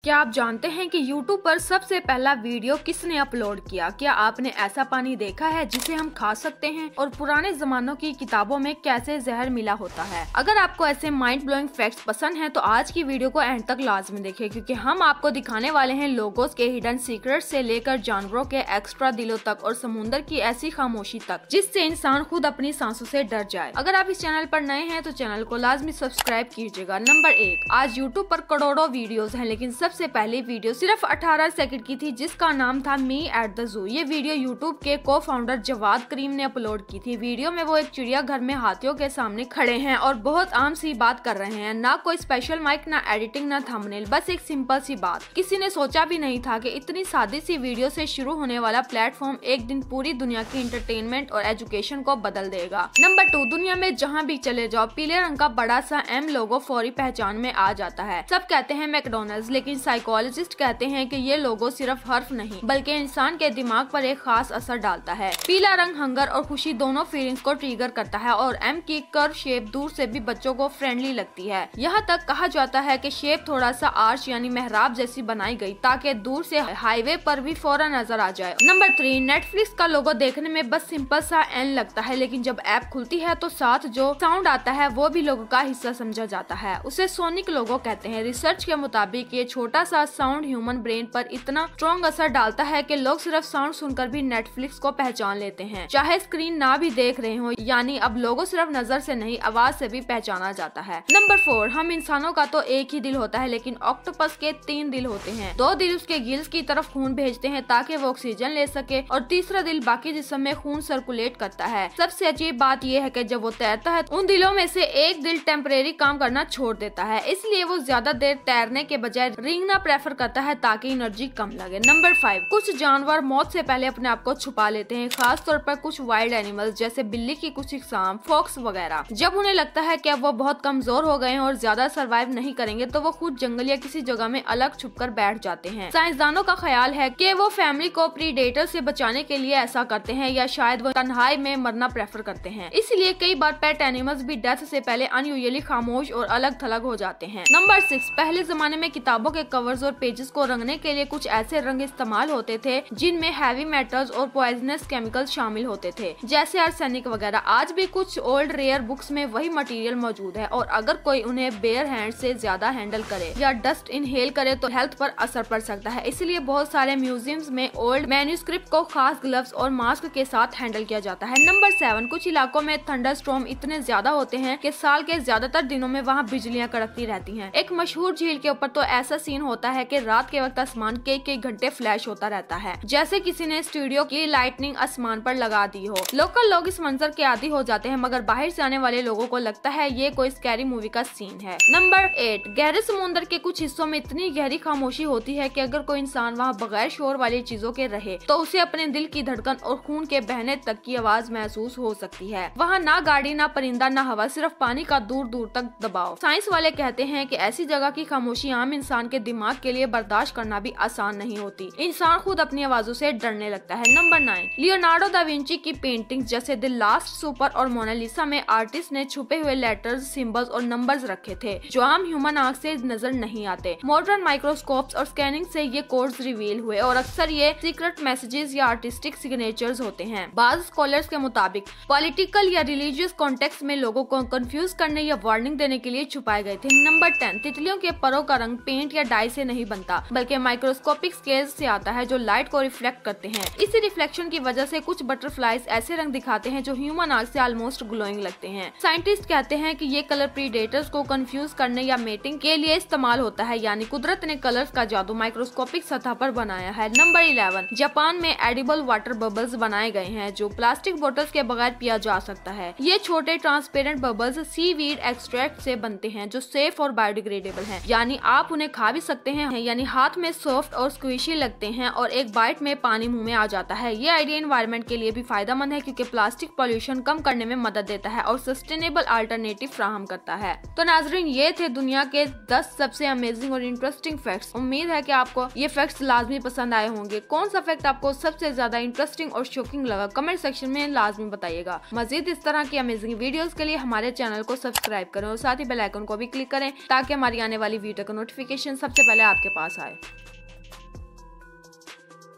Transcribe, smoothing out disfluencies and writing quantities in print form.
क्या आप जानते हैं कि YouTube पर सबसे पहला वीडियो किसने अपलोड किया? क्या आपने ऐसा पानी देखा है जिसे हम खा सकते हैं? और पुराने जमानों की किताबों में कैसे जहर मिला होता है? अगर आपको ऐसे माइंड ब्लोइंग फैक्ट्स पसंद हैं तो आज की वीडियो को एंड तक लाजमी देखें, क्योंकि हम आपको दिखाने वाले हैं लोगोस के हिडन सीक्रेट से लेकर जानवरों के एक्स्ट्रा दिलों तक और समुद्र की ऐसी खामोशी तक जिससे इंसान खुद अपनी सांसों से डर जाए। अगर आप इस चैनल पर नए हैं तो चैनल को लाजमी सब्सक्राइब कीजिएगा। नंबर 1, आज YouTube पर करोड़ों वीडियोस हैं, लेकिन सबसे पहली वीडियो सिर्फ 18 सेकंड की थी जिसका नाम था मी एट द जू। ये वीडियो यूट्यूब के को फाउंडर जवाद करीम ने अपलोड की थी। वीडियो में वो एक चिड़ियाघर में हाथियों के सामने खड़े हैं और बहुत आम सी बात कर रहे हैं। ना कोई स्पेशल माइक, ना एडिटिंग, ना थंबनेल, बस एक सिंपल सी बात। किसी ने सोचा भी नहीं था कि इतनी सादी सी वीडियो से शुरू होने वाला प्लेटफॉर्म एक दिन पूरी दुनिया की एंटरटेनमेंट और एजुकेशन को बदल देगा। नंबर 2, दुनिया में जहाँ भी चले जाओ पीले रंग का बड़ा सा M लोगो फौरी पहचान में आ जाता है। सब कहते हैं मैकडॉनल्ड्स, लेकिन साइकोलॉजिस्ट कहते हैं कि ये लोगो सिर्फ हर्फ नहीं बल्कि इंसान के दिमाग पर एक खास असर डालता है। पीला रंग हंगर और खुशी दोनों फीलिंग्स को ट्रिगर करता है और M की कर्व शेप दूर से भी बच्चों को फ्रेंडली लगती है। यहाँ तक कहा जाता है कि शेप थोड़ा सा आर्च यानी मेहराब जैसी बनाई गई ताकि दूर से हाईवे पर भी फौरन नजर आ जाए। नंबर 3, नेटफ्लिक्स का लोगो देखने में बस सिंपल सा N लगता है, लेकिन जब ऐप खुलती है तो साथ जो साउंड आता है वो भी लोगो का हिस्सा समझा जाता है। उसे सोनिक लोगो कहते हैं। रिसर्च के मुताबिक ये छोटा सा साउंड ह्यूमन ब्रेन पर इतना स्ट्रॉन्ग असर डालता है कि लोग सिर्फ साउंड सुनकर भी नेटफ्लिक्स को पहचान लेते हैं, चाहे स्क्रीन ना भी देख रहे हो। यानी अब लोगो सिर्फ नजर से नहीं आवाज से भी पहचाना जाता है। नंबर 4, हम इंसानों का तो एक ही दिल होता है, लेकिन ऑक्टोपस के 3 दिल होते हैं। 2 दिल उसके गिल्स की तरफ खून भेजते हैं ताकि वो ऑक्सीजन ले सके और तीसरा दिल बाकी जिस्म में खून सर्कुलेट करता है। सबसे अजीब बात यह है कि जब वो तैरता है उन दिलों में से एक दिल टेम्परेरी काम करना छोड़ देता है, इसलिए वो ज्यादा देर तैरने के बजाय रेंगना प्रेफर करता है ताकि एनर्जी कम लगे। नंबर 5, कुछ जानवर मौत से पहले अपने आप को छुपा लेते हैं, खास तौर पर कुछ वाइल्ड एनिमल्स जैसे बिल्ली की कुछ इकसाम, फॉक्स वगैरह। जब उन्हें लगता है कि अब वो बहुत कमजोर हो गए हैं और ज्यादा सर्वाइव नहीं करेंगे तो वो खुद जंगल या किसी जगह में अलग छुपकर बैठ जाते हैं। साइंसदानों का ख्याल है कि वो फैमिली को प्रीडेटर से बचाने के लिए ऐसा करते हैं, या शायद वो तन्हाई में मरना प्रेफर करते हैं। इसलिए कई बार पेट एनिमल्स भी डेथ से पहले अनयूजुअली खामोश और अलग थलग हो जाते हैं। नंबर 6, पहले जमाने में किताबों के कवर्स और पेजेस को रंगने के लिए कुछ ऐसे रंग इस्तेमाल होते थे जिनमें हैवी मेटल्स और पॉइजनस केमिकल्स शामिल होते थे, जैसे आर्सेनिक वगैरह। आज भी कुछ ओल्ड रेयर बुक्स में वही मटेरियल मौजूद है और अगर कोई उन्हें बेयर हैंड से ज्यादा हैंडल करे या डस्ट इनहेल करे तो हेल्थ पर असर पड़ सकता है। इसलिए बहुत सारे म्यूजियम्स में ओल्ड मैन्युस्क्रिप्ट को खास ग्लव्स और मास्क के साथ हैंडल किया जाता है। नंबर 7, कुछ इलाकों में थंडरस्टॉर्म इतने ज्यादा होते हैं कि साल के ज्यादातर दिनों में वहाँ बिजलियाँ कड़कती रहती हैं। एक मशहूर झील के ऊपर तो ऐसा सीन होता है कि रात के वक्त आसमान कई घंटे फ्लैश होता रहता है, जैसे किसी ने स्टूडियो की लाइटनिंग आसमान पर लगा दी हो। लोकल लोग इस मंजर के आदी हो जाते हैं, मगर बाहर से आने वाले लोगों को लगता है ये कोई स्कैरी मूवी का सीन है। नंबर 8, गहरे समुद्र के कुछ हिस्सों में इतनी गहरी खामोशी होती है कि अगर कोई इंसान वहाँ बगैर शोर वाली चीजों के रहे तो उसे अपने दिल की धड़कन और खून के बहने तक की आवाज महसूस हो सकती है। वहाँ ना गाड़ी, ना परिंदा, ना हवा, सिर्फ पानी का दूर दूर तक दबाव। साइंस वाले कहते हैं कि ऐसी जगह की खामोशी आम इंसान के दिमाग के लिए बर्दाश्त करना भी आसान नहीं होती। इंसान खुद अपनी आवाजों से डरने लगता है। नंबर 9, लियोनार्डो दा विंची की पेंटिंग्स जैसे द लास्ट सुपर और मोनालिसा में आर्टिस्ट ने छुपे हुए लेटर्स, सिंबल्स और नंबर्स रखे थे जो आम ह्यूमन आंख से नजर नहीं आते। मॉडर्न माइक्रोस्कोप्स और स्कैनिंग से ये कोड्स रिवील हुए और अक्सर ये सीक्रेट मैसेजेस या आर्टिस्टिक सिग्नेचर्स होते हैं। बाज स्कॉलर्स के मुताबिक पॉलिटिकल या रिलीजियस कॉन्टेक्स्ट में लोगों को कंफ्यूज करने या वार्निंग देने के लिए छुपाए गए थे। नंबर 10, तितलियों के परों का रंग पेंट या डाई से नहीं बनता बल्कि माइक्रोस्कोपिक स्केल से आता है जो लाइट को रिफ्लेक्ट करते हैं। इसी रिफ्लेक्शन की वजह से कुछ बटरफ्लाइज ऐसे रंग दिखाते हैं जो ह्यूमन आंख से ऑलमोस्ट ग्लोइंग लगते हैं। साइंटिस्ट कहते हैं कि ये कलर प्रीडेटर्स को कंफ्यूज करने या मेटिंग के लिए इस्तेमाल होता है, यानी कुदरत ने कलर्स का जादू माइक्रोस्कोपिक सतह पर बनाया है। नंबर 11, जापान में एडिबल वाटर बबल्स बनाए गए हैं जो प्लास्टिक बोतल्स के बगैर पिया जा सकता है। ये छोटे ट्रांसपेरेंट बबल्स सीवीड एक्सट्रैक्ट से बनते हैं जो सेफ और बायोडिग्रेडेबल हैं, यानी आप उन्हें खा भी सकते हैं, यानी हाथ में सॉफ्ट और स्क्विशी लगते हैं और एक बाइट में पानी मुंह में आ जाता है। ये आइडिया एनवायरनमेंट के लिए भी फायदेमंद है क्योंकि प्लास्टिक पॉल्यूशन कम करने में मदद देता है और सस्टेनेबल अल्टरनेटिव फ्राहम करता है। तो नाजरीन, ये थे दुनिया के 10 सबसे अमेजिंग और इंटरेस्टिंग फैक्ट्स। उम्मीद है कि आपको ये फैक्ट्स लाजमी पसंद आए होंगे। कौन सा फैक्ट आपको सबसे ज्यादा इंटरेस्टिंग और शॉकिंग लगा कमेंट सेक्शन में लाजमी बताइएगा। मजीद इस तरह की अमेजिंग वीडियोस के लिए हमारे चैनल को सब्सक्राइब करें और साथ ही बेल आइकन को भी क्लिक करें ताकि हमारी आने वाली वीडियो का नोटिफिकेशन सबसे पहले आपके पास आए।